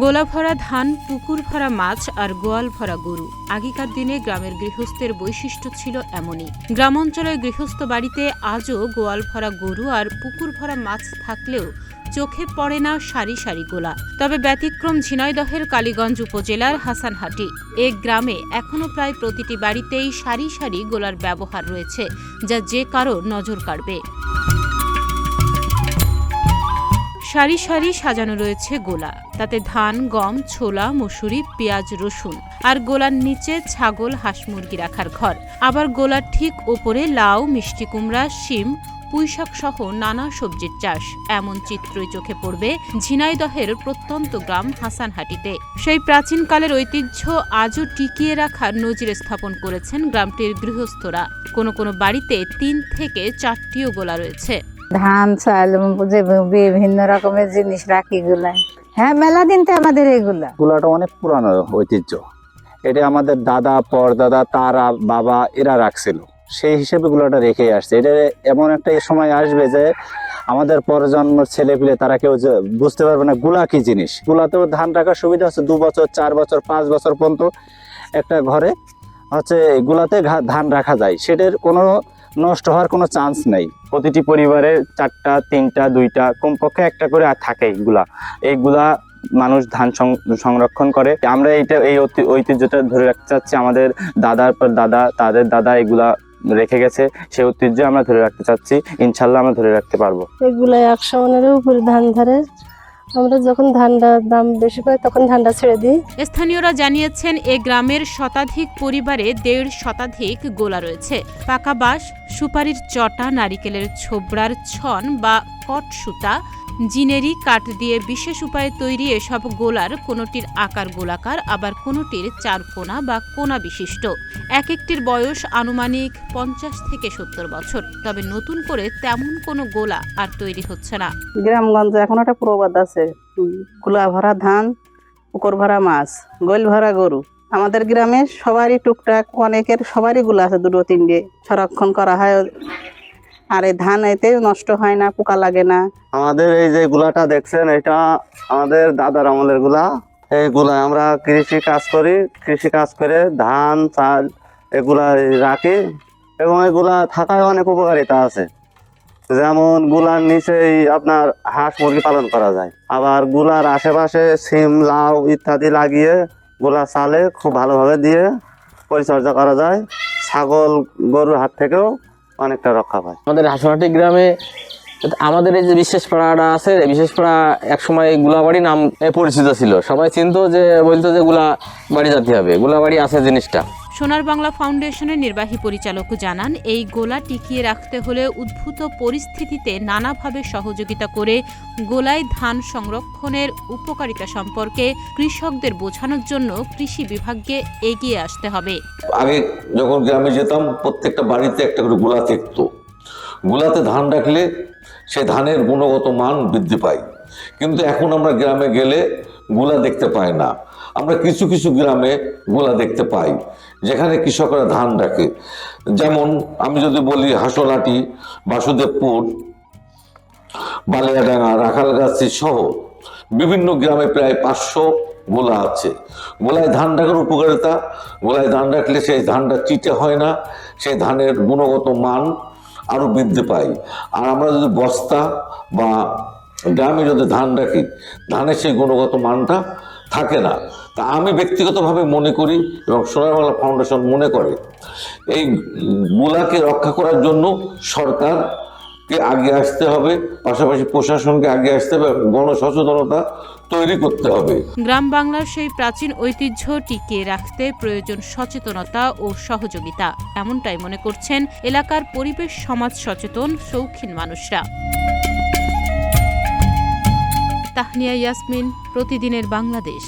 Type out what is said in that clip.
গোলা ভরা ধান, পুকুর ভরা মাছ আর গোয়াল ভরা গরু। আগেকার দিনে গ্রামের গৃহস্থের বৈশিষ্ট্য ছিল এমনই। গ্রামাঞ্চলের গৃহস্থ বাড়িতে আজও গোয়াল ভরা গরু আর পুকুর ভরা মাছ থাকলেও চোখে পড়ে না সারি সারি গোলা। তবে ব্যতিক্রম ঝিনাইদহের কালীগঞ্জ উপজেলার হাসানহাটি। এ গ্রামে এখনও প্রায় প্রতিটি বাড়িতেই সারি সারি গোলার ব্যবহার রয়েছে, যা যে কারো নজর কাড়বে। সারি সারি সাজানো রয়েছে গোলা, তাতে ধান, গম, ছোলা, মসুরি, পেঁয়াজ, রসুন, আর গোলার নিচে ছাগল, হাঁস, মুরগি রাখার ঘর। আবার গোলার ঠিক ওপরে লাউ, মিষ্টি কুমড়া, শিম, পুঁইশাক সহ নানা সবজির চাষ। এমন চিত্রই চোখে পড়বে ঝিনাইদহের প্রত্যন্ত গ্রাম হাসানহাটিতে। সেই প্রাচীনকালের ঐতিহ্য আজও টিকিয়ে রাখার নজির স্থাপন করেছেন গ্রামটির গৃহস্থরা। কোনো কোনো বাড়িতে ৩ থেকে ৪টিও গোলা রয়েছে। ধান, চাল, যে বিভিন্ন রকমের জিনিস রাখি গুলা। হ্যাঁ, মেলা দিন তো আমাদের এইগুলা। গোলাটা অনেক পুরানো ঐতিহ্য। এটা আমাদের দাদা, পরদাদা, তারা, বাবা এরা রাখছিল, সেই হিসেবে গুলাটা রেখে আসছে। এটা এমন একটা সময় আসবে যে আমাদের প্রজন্মের ছেলে পেলে তারা কেউ বুঝতে পারবে না গুলা কি জিনিস। গুলাতেও ধান রাখার সুবিধা আছে, 2 বছর, 4 বছর, 5 বছর পর্যন্ত একটা ঘরে গুলাতে ধান রাখা যায়। সেটার কোনো নষ্ট হওয়ার কোনো চান্স নেই। প্রতিটি পরিবারে 4টা, 3টা, 2টা কমপক্ষে একটা করে থাকে এইগুলা। এইগুলা মানুষ ধান সংরক্ষণ করে। আমরা এই ঐতিহ্যটা ধরে রাখতে চাচ্ছি। আমাদের দাদার পর দাদা, তাদের দাদা এগুলা রেখে গেছে, সেই ঐতিহ্য আমরা ধরে রাখতে চাচ্ছি। ইনশাল্লাহ আমরা ধরে রাখতে পারবো। এগুলা 100 মনের উপরে ধান ধরে। আমরা যখন ধানটার দাম বেশি পাই তখন ধানটা ছেড়ে দিই। স্থানীয়রা জানিয়েছেন, এ গ্রামের শতাধিক পরিবারে 1.5 শতাধিক গোলা রয়েছে। পাকা বাঁশ, সুপারির চটা, নারিকেলের ছোবড়ার ছন বা কট সুতা, জিনেরি কাঠ দিয়ে বিশেষ উপায়ে তৈরি এসব গোলার কোনোটির আকার গোলাকার, আবার কোনোটির 4 কোণা বা কোণা বিশিষ্ট। এক একটির বয়স আনুমানিক 50 থেকে 70 বছর। তবে নতুন করে তেমন কোনো গোলা আর তৈরি হচ্ছে না। গ্রামগঞ্জে এখন একটা প্রবাদ আছে, গোলা ভরা ধান, পুকুর ভরা মাছ, গোল ভরা গরু। আমাদের গ্রামে সবারই টুকটাক অনেকের সবারই গুলা আছে, 2-3টে সংরক্ষণ করা হয়। আর এই ধান এতে নষ্ট হয় না, পোকা লাগে না। আমাদের এই যে গুলাটা দেখছেন, এটা আমাদের দাদার আমলের গুলা। এইগুলা আমরা কৃষি কাজ করি, কৃষি কাজ করে ধান, চাল এগুলা রাখি, এবং এগুলা থাকায় অনেক উপকারিতা আছে। যেমন গুলার নিচেই আপনার হাঁস মুরগি পালন করা যায়। আবার গুলার আশেপাশে সিম, লাউ ইত্যাদি লাগিয়ে গুলা চালে খুব ভালোভাবে দিয়ে পরিচর্যা করা যায়। ছাগল, গরুর হাত থেকেও অনেকটা রক্ষা পায়। আমাদের হাসানহাটি গ্রামে আমাদের এই যে বিশেষ পাড়াটা আছে, বিশেষ পাড়া একসময় গুলাবাড়ি নাম পরিচিত ছিল। সবাই চিনতো, যে বলতো যে গুলাবাড়ি যেতে হবে, গুলাবাড়ি আছে জিনিসটা। সোনার বাংলা ফাউন্ডেশনের নির্বাহী পরিচালক জানান, এই গোলা টিকিয়ে রাখতে হলে উদ্ভূত পরিস্থিতিতে নানাভাবে সহযোগিতা করে গোলায় ধান সংরক্ষণের উপকারিতা সম্পর্কে কৃষকদের বোঝানোর জন্য কৃষি বিভাগকে এগিয়ে আসতে হবে। আগে যখন গ্রামে যেতাম, প্রত্যেকটা বাড়িতে একটা করে গোলা থাকতো। গোলাতে ধান রাখলে সে ধানের গুণগত মান বৃদ্ধি পায়। কিন্তু এখন আমরা গ্রামে গেলে গোলা দেখতে পাই না। আমরা কিছু কিছু গ্রামে গোলা দেখতে পাই যেখানে কৃষকরা ধান রাখে। যেমন আমি যদি বলি, হাসনাটি, বাসুদেবপুর, বালিয়াডাঙ্গা, রাখালগাছি সহ বিভিন্ন গ্রামে প্রায় 500 গোলা আছে। গোলায় ধান রাখার উপকারিতা, গোলায় ধান রাখলে সেই ধানটা চিটে হয় না, সেই ধানের গুণগত মান আরো বৃদ্ধি পায়। আর আমরা যদি বস্তা বা গ্রামে যদি ধান রাখি, ধানের সেই গুণগত মানটা থাকে না। তা আমি ব্যক্তিগতভাবে মনে করি, এবং সোনার বাংলা ফাউন্ডেশন মনে করে, এই গোলাকে রক্ষা করার জন্য সরকারকে আগে আসতে হবে, পাশাপাশি প্রশাসনকে আগে আসতে হবে, গণসচেতনতা তৈরি করতে হবে। গ্রাম বাংলার সেই প্রাচীন ঐতিহ্য টিকিয়ে রাখতে প্রয়োজন সচেতনতা ও সহযোগিতা, এমনটাই মনে করছেন এলাকার পরিবেশ সমাজ সচেতন শৌখিন মানুষরা। তাহনিয়া ইয়াসমিন, প্রতিদিনের বাংলাদেশ।